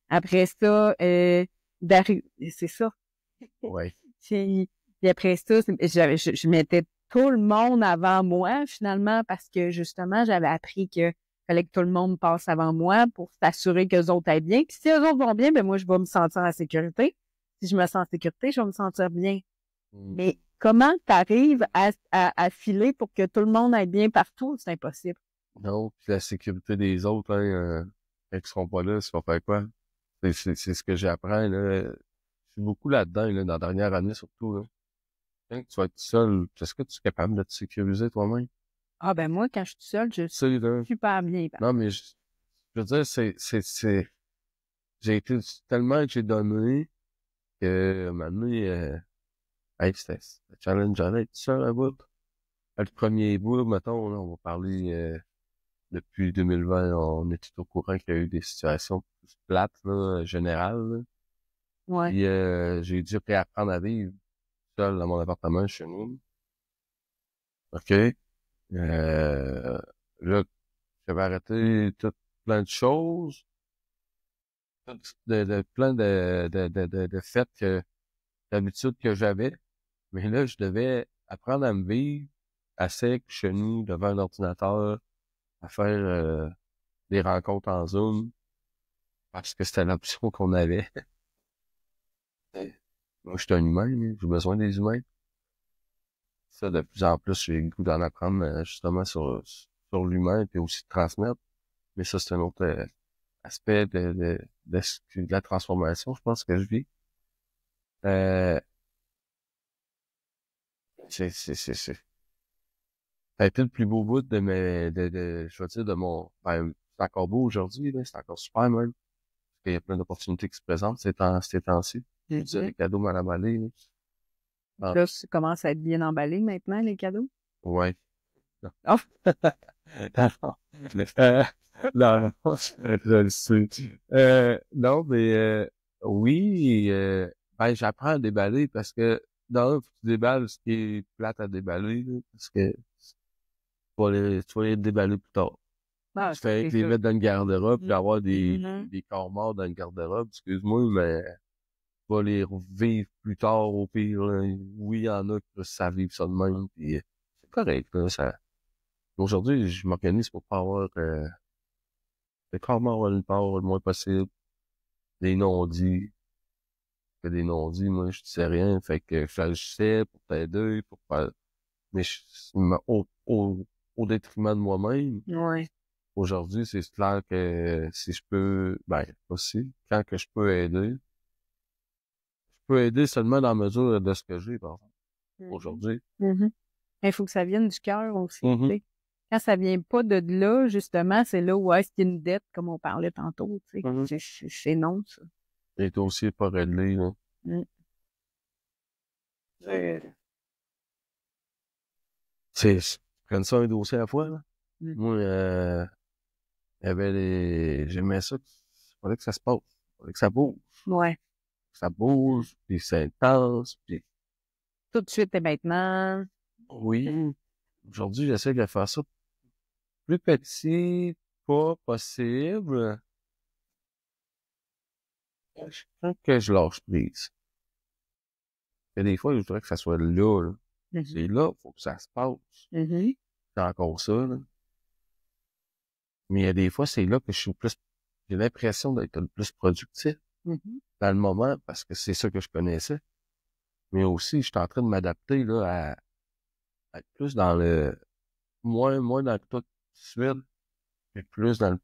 Après ça, c'est ça. Ouais. Puis après ça, je mettais tout le monde avant moi, finalement, parce que justement, j'avais appris que fallait que tout le monde passe avant moi pour s'assurer que les autres aillent bien. Puis si eux autres vont bien, ben moi, je vais me sentir en sécurité. Si je me sens en sécurité, je vais me sentir bien. Mais comment tu arrives à filer pour que tout le monde aille bien partout? C'est impossible. Non, puis la sécurité des autres, hein, quand ils seront pas là, ça va faire quoi? C'est ce que j'apprends, là. Je suis beaucoup là-dedans, là, dans la dernière année, surtout, là. Quand tu vas être seul, est-ce que tu es capable de te sécuriser toi-même? Ah ben moi, quand je suis seule, je Tu sais, là. suis super bien. Non, mais je veux dire, j'ai été tellement que j'ai donné que, à un moment donné, hey, c'était challengeant d'être seul à bout. Le premier bout, mettons, là, on va parler, depuis 2020, on était au courant qu'il y a eu des situations plus plates, là, générales, là. Ouais. Puis, j'ai dû réapprendre à vivre seul dans mon appartement chez nous. OK? Là, j'avais arrêté plein de choses, plein de faits d'habitudes que j'avais. Mais là, je devais apprendre à me vivre à sec chez nous, devant un ordinateur, à faire des rencontres en Zoom, parce que c'était l'option qu'on avait. Moi, je suis un humain, j'ai besoin des humains. Ça, de plus en plus, j'ai le goût d'en apprendre justement sur l'humain, puis aussi de transmettre. Mais ça, c'est un autre aspect de la transformation, je pense, que je vis. Euh, c'est ça a été le plus beau bout je veux dire, de mon, ben, c'est encore beau aujourd'hui, là, c'est encore super même. Parce qu'il y a plein d'opportunités qui se présentent ces temps-ci. Je veux dire, les cadeaux mal emballés, là. Ah, Là, ça commence à être bien emballé maintenant, les cadeaux. ouais. Non. Oh, Non, je le sais. Non, mais oui, ben j'apprends à déballer parce que dans tu déballes ce qui est plate à déballer, là, parce que tu vas les déballer plus tard. ah, Tu ça, fais c'est que les sûr. mettre dans une garde-robe puis avoir Mhm. des corps morts dans une garde-robe, excuse-moi, mais tu vas les revivre plus tard au pire, là. Oui, il y en a qui savent vivre ça de même, puis c'est correct, là, ça. Aujourd'hui, je m'organise pour pas avoir les corps morts à une part le moins possible, des non-dits, que des non-dits, moi je disais rien, fait que j'agissais pour t'aider, pour faire, mais au détriment de moi-même. Ouais. Aujourd'hui, c'est clair que si je peux, ben, aussi, quand que je peux aider seulement dans la mesure de ce que j'ai, par exemple, Mhm. aujourd'hui. Mhm. Il faut que ça vienne du cœur aussi, tu Mhm. sais. Quand ça vient pas de là, justement, c'est là où est-ce qu'il y a une dette, comme on parlait tantôt, tu sais. Mhm. C'est non, ça. Et toi aussi, pas réglé, là. Mm. Prenne ça un dossier à la fois, là. Mm. Moi, il y avait j'aimais ça, fallait que ça se passe. Fallait que Ouais. ça bouge, puis c'est intense, puis Tout de suite et maintenant. oui. Aujourd'hui, j'essaie de faire ça plus petit, pas possible. Je crois que je lâche prise. Il y a des fois, je voudrais que ça soit là, là. C'est Mhm. là, faut que ça se passe. Mhm. C'est encore ça, là. Mais il y a des fois, c'est là que j'ai l'impression d'être le plus productif Mhm. dans le moment, parce que c'est ça que je connaissais. Mais aussi, je suis en train de m'adapter, là, à être plus dans moins dans le tout de suite, puis plus dans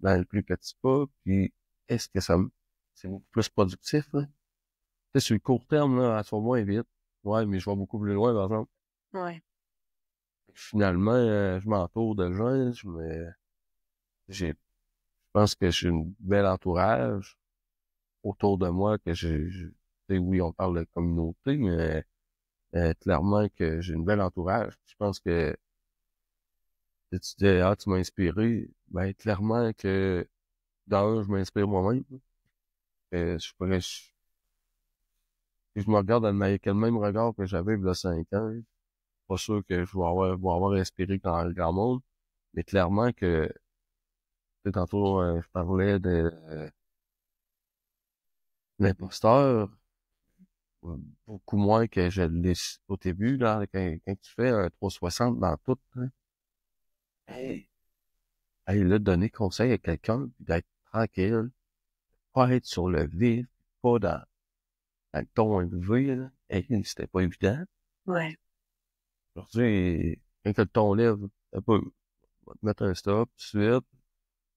le plus petit pas, puis est-ce que c'est beaucoup plus productif, là? Tu sais, sur le court terme, là, ça va moins vite. Ouais, mais je vais beaucoup plus loin, par exemple. Ouais. Finalement, je m'entoure de gens, je pense que j'ai un bel entourage. autour de moi que tu sais, oui, on parle de communauté, mais clairement que j'ai une belle entourage. Je pense que si tu dis, ah, tu m'as inspiré, ben, clairement que, d'un, je m'inspire moi-même. Je me regarde avec le même regard que j'avais il y a 5 ans. Pas sûr que vais avoir inspiré le grand monde, mais clairement que, tu sais, tantôt, je parlais de l'imposteur, beaucoup moins que je l'ai au début, là, quand tu fais un 360 dans tout, hein. Hey, hey, là, donner conseil à quelqu'un, puis d'être tranquille, pas être sur le vif, pas dans le ton élevé, là. Hey, c'était pas évident. Ouais. Aujourd'hui, quand le ton lève, un peu, va te mettre un stop, tout de suite,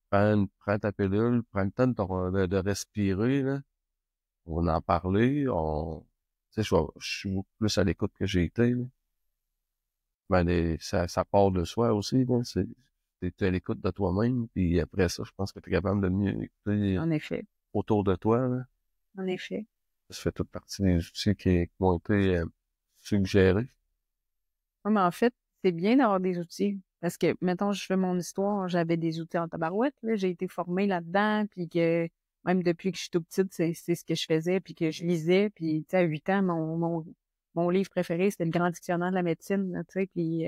prends ta pilule, prends le temps de respirer, là. On va en parler, tu sais, je suis beaucoup plus à l'écoute que j'ai été, là. Ben, ça part de soi aussi, là. T'es à l'écoute de toi-même, puis après ça, je pense que t'es capable de mieux écouter En effet. autour de toi, là. En effet. Ça fait toute partie des outils qui m'ont été suggérés. Ouais, mais en fait, c'est bien d'avoir des outils. Parce que, mettons, je fais mon histoire, j'avais des outils en tabarouette, là. J'ai été formée là-dedans, puis que même depuis que je suis toute petite, c'est ce que je faisais, puis que je lisais. Puis, tu sais, à 8 ans, mon livre préféré, c'était le Grand Dictionnaire de la médecine, là, tu sais. Puis,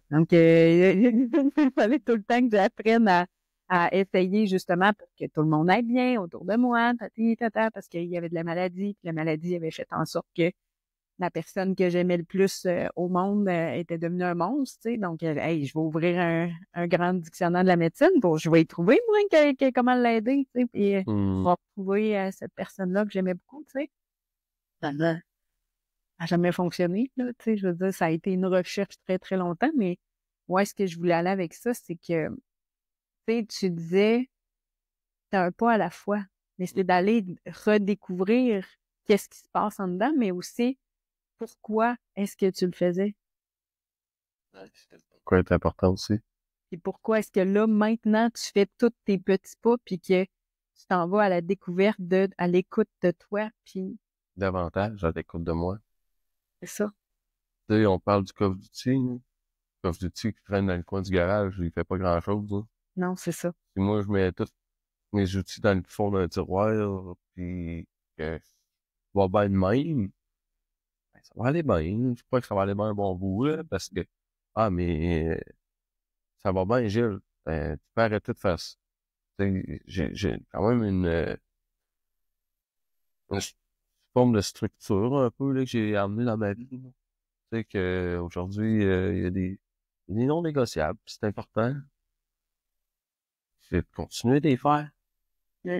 donc, il fallait tout le temps que j'apprenne à essayer, justement, pour que tout le monde aille bien autour de moi, tati, tata, parce qu'il y avait de la maladie, puis la maladie avait fait en sorte que la personne que j'aimais le plus au monde était devenue un monstre, tu sais. Donc, hey, je vais ouvrir un grand dictionnaire de la médecine pour je vais y trouver, moi, comment l'aider, tu sais. Puis, je Hmm. vais retrouver cette personne-là que j'aimais beaucoup, tu sais. Ça n'a jamais fonctionné, là, tu sais. Je veux dire, ça a été une recherche très, très longtemps, mais où est-ce que je voulais aller avec ça, c'est que, tu sais, tu disais, c'est un pas à la fois. Mais c'est d'aller redécouvrir qu'est-ce qui se passe en dedans, mais aussi pourquoi est-ce que tu le faisais? Quoi être important aussi. Puis pourquoi est-ce que là, maintenant, tu fais tous tes petits pas, puis que tu t'en vas à la découverte à l'écoute de toi, puis Davantage à l'écoute de moi. c'est ça. Tu sais, on parle du Call of Duty, là. Call of Duty qui traîne dans le coin du garage, il fait pas grand-chose, là. Non, c'est ça. Puis moi, je mets tous mes outils dans le fond d'un tiroir, puis que va bien de même. Ben, ça va aller bien. Je crois que ça va aller bien un bon bout, là, parce que, ah, mais ça va bien, Gilles. Tu peux arrêter de faire ça. Tu sais, j'ai quand même une forme de structure, un peu, là, que j'ai amené dans ma vie, là. Tu sais que aujourd'hui, il y a des non négociables, puis c'est important. C'est de continuer de les faire. Mm.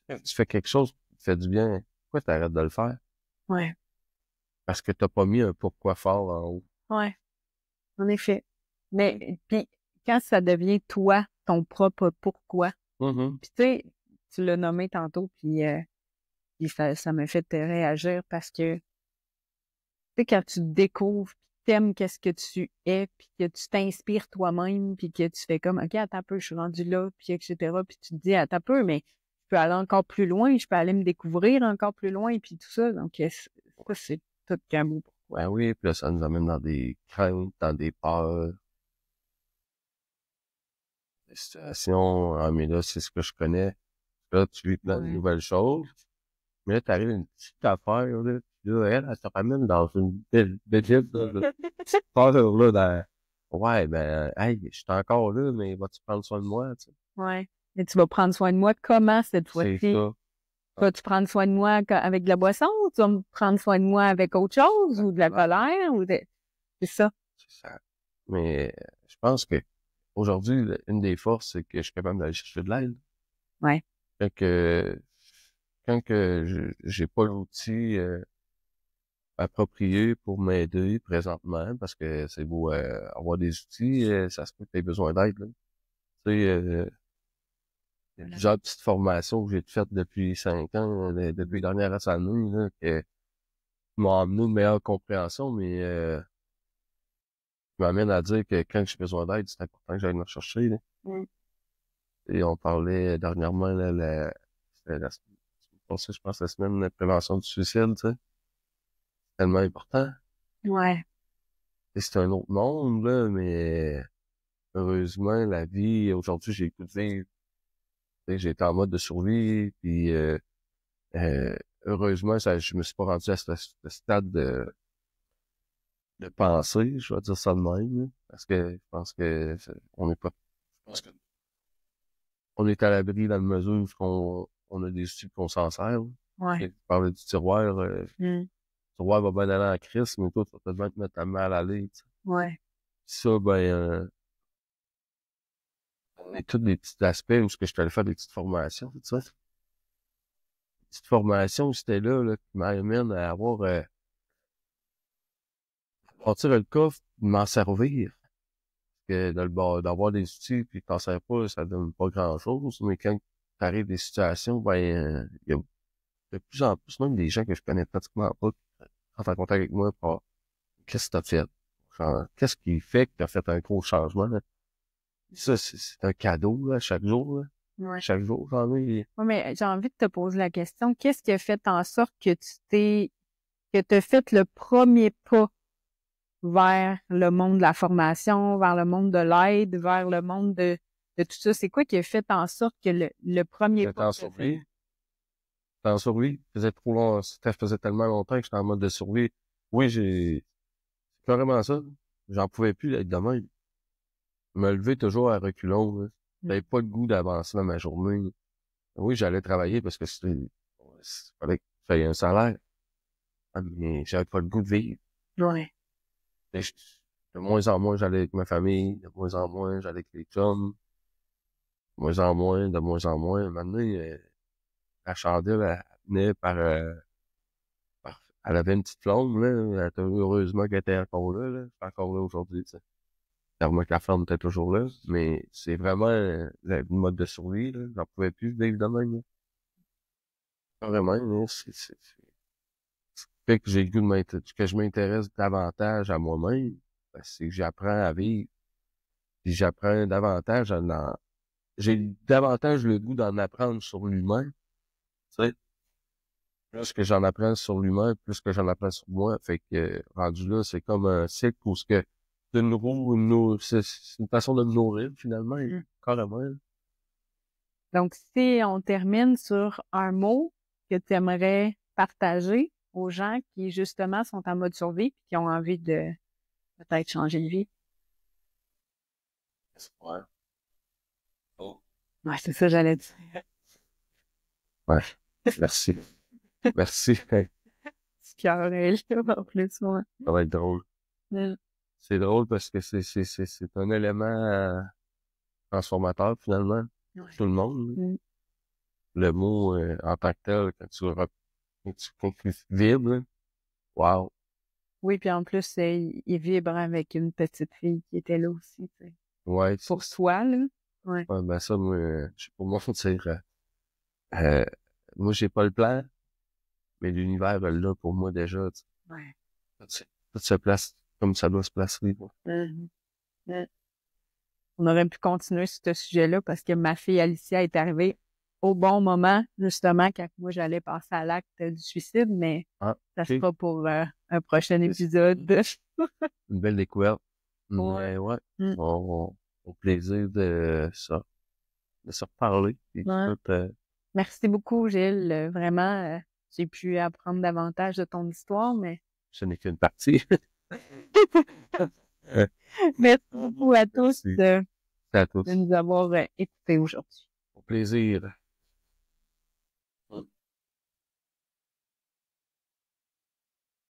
Quand tu fais quelque chose qui te fait du bien, pourquoi t'arrêtes de le faire? Ouais. Parce que t'as pas mis un pourquoi fort en haut. Ouais. En effet. Mais puis quand ça devient toi, ton propre pourquoi, Mhm. puis tu sais, tu l'as nommé tantôt, puis ça me fait te réagir parce que tu sais, quand tu découvres, puis t'aimes qu'est-ce que tu es, puis que tu t'inspires toi-même, puis que tu fais comme, OK, attends un peu, je suis rendu là, puis etc., puis tu te dis, attends un peu, mais je peux aller encore plus loin, je peux aller me découvrir encore plus loin, puis tout ça. Donc, ça, c'est tout qu'un mot. Ben oui, puis là, ça nous amène dans des craintes, dans des peurs, des situations. Ah, mais là, c'est ce que je connais. Là, tu vis plein de Ouais. nouvelles choses. Mais là, t'arrives à une petite affaire, là. Puis là, elle te ramène dans une belle petite peur, là, ouais, ben, hey, je suis encore là, mais vas-tu prendre soin de moi, tu sais? Ouais. Mais tu vas prendre soin de moi comment cette C'est fois-ci? ça. Vas-tu prendre soin de moi avec de la boisson ou tu vas me prendre soin de moi avec autre chose ou de la colère ou de... C'est ça. C'est ça. Mais je pense que aujourd'hui, une des forces, c'est que je suis capable d'aller chercher de l'aide. Ouais. Fait que quand que j'ai pas l'outil approprié pour m'aider présentement, parce que c'est beau avoir des outils, ça se peut que tu aies besoin d'aide, là. Tu sais, il y a plusieurs petites formations que j'ai faites depuis 5 ans, depuis les dernières années, là, qui m'ont amené une meilleure compréhension, mais qui m'amène à dire que quand j'ai besoin d'aide, c'est important que j'aille me chercher, là. Mm. Et on parlait dernièrement, là, c'était la semaine pour ça, je pense, la semaine de prévention du suicide, tu sais. C'est tellement important. Ouais. Et c'est un autre monde, là, mais heureusement, la vie, aujourd'hui, j'ai pu vivre. Tu sais, j'ai été en mode de survie, puis heureusement, je me suis pas rendu à ce stade de pensée, je vais dire ça de même, là, parce que je pense que on n'est pas, je pense que on est à l'abri dans la mesure où on a des outils qu'on s'en sert. Là. Ouais. Tu parlais du tiroir, Mm. le tiroir va bien aller en crise, mais toi, tu vas peut-être te mettre ta main à l'aller, tu sais. Ouais. Ça, on est tous des petits aspects où ce que je t'allais faire des petites formations, tu sais. Des petites formations, c'était là, qui m'amène à avoir, partir le coffre, m'en servir. Que d'avoir des outils puis t'en sers pas, ça donne pas grand-chose. Mais quand t'arrives des situations, il y a de plus en plus même des gens que je connais pratiquement pas qui rentrent en contact avec moi pour voir, qu'est-ce que t'as fait? Genre, qu'est-ce qui fait que t'as fait un gros changement, là? Ça, c'est un cadeau, là, chaque jour, là. Ouais. Chaque jour, j'en ai. Ouais, mais j'ai envie de te poser la question, qu'est-ce qui a fait en sorte que que t'as fait le premier pas vers le monde de la formation, vers le monde de l'aide, vers le monde de tout ça? C'est quoi qui a fait en sorte que le premier J'étais pas en que t'as fait? survie. J'étais en survie. Ça faisait trop long, ça faisait tellement longtemps que j'étais en mode de survie. Oui, c'est carrément ça. J'en pouvais plus d'être de même. Me lever toujours à reculons, là. J'avais pas le goût d'avancer dans ma journée. Oui, j'allais travailler parce que fallait que je paye un salaire. Ah, mais j'avais pas le goût de vivre. Ouais. Et de moins en moins, j'allais avec ma famille. De moins en moins, j'allais avec les chums. De moins en moins, de moins en moins. Maintenant, la chandelle, elle venait elle avait une petite flamme, là. Heureusement qu'elle était encore là, là. Elle est encore là aujourd'hui, tu sais. Heureusement que la flamme était toujours là. Mais c'est vraiment le mode de survie, là. J'en pouvais plus vivre de même, là. Carrément, là. Fait que j'ai le goût que je m'intéresse davantage à moi-même, ben, c'est que j'apprends à vivre, puis j'apprends davantage j'ai davantage le goût d'en apprendre sur l'humain, tu sais. Plus que j'en apprends sur l'humain, plus que j'en apprends sur moi. Fait que, rendu là, c'est comme un cycle où ce que de nouveau, c'est une façon de me nourrir, finalement, carrément. Là. Donc, si on termine sur un mot que tu aimerais partager aux gens qui, justement, sont en mode survie et qui ont envie de peut-être changer de vie. Ouais. Oh. Ouais, c'est ça, j'allais dire. Ouais. Merci. Merci. Ce cœur est là, en plus, ouais. Ça va être drôle. Mm. C'est drôle parce que c'est un élément transformateur, finalement. Ouais. Tout le monde. Mm. Le mot, en tant que tel, quand tu vibres, là, wow. Oui, puis en plus, il vibre avec une petite fille qui était là aussi, tu sais. Ouais. Pour soi, là. Ouais. Ouais, ben ça, moi, je sais pas moi dire, euh, moi, j'ai pas le plan, mais l'univers est là pour moi déjà, tu sais. Ouais. Tout se place comme ça doit se placer, quoi. Mm. Mm. On aurait pu continuer sur ce sujet-là parce que ma fille Alicia est arrivée au bon moment, justement, quand moi j'allais passer à l'acte du suicide, mais Ah, ça ok. sera pour un prochain épisode. Une belle découverte. Ouais. Mais ouais, Mm. au plaisir de se reparler. Puis, Ouais. écoute, Merci beaucoup, Gilles. Vraiment, j'ai pu apprendre davantage de ton histoire, mais ce n'est qu'une partie. merci beaucoup à tous Merci à tous. de nous avoir écoutés aujourd'hui. Au plaisir.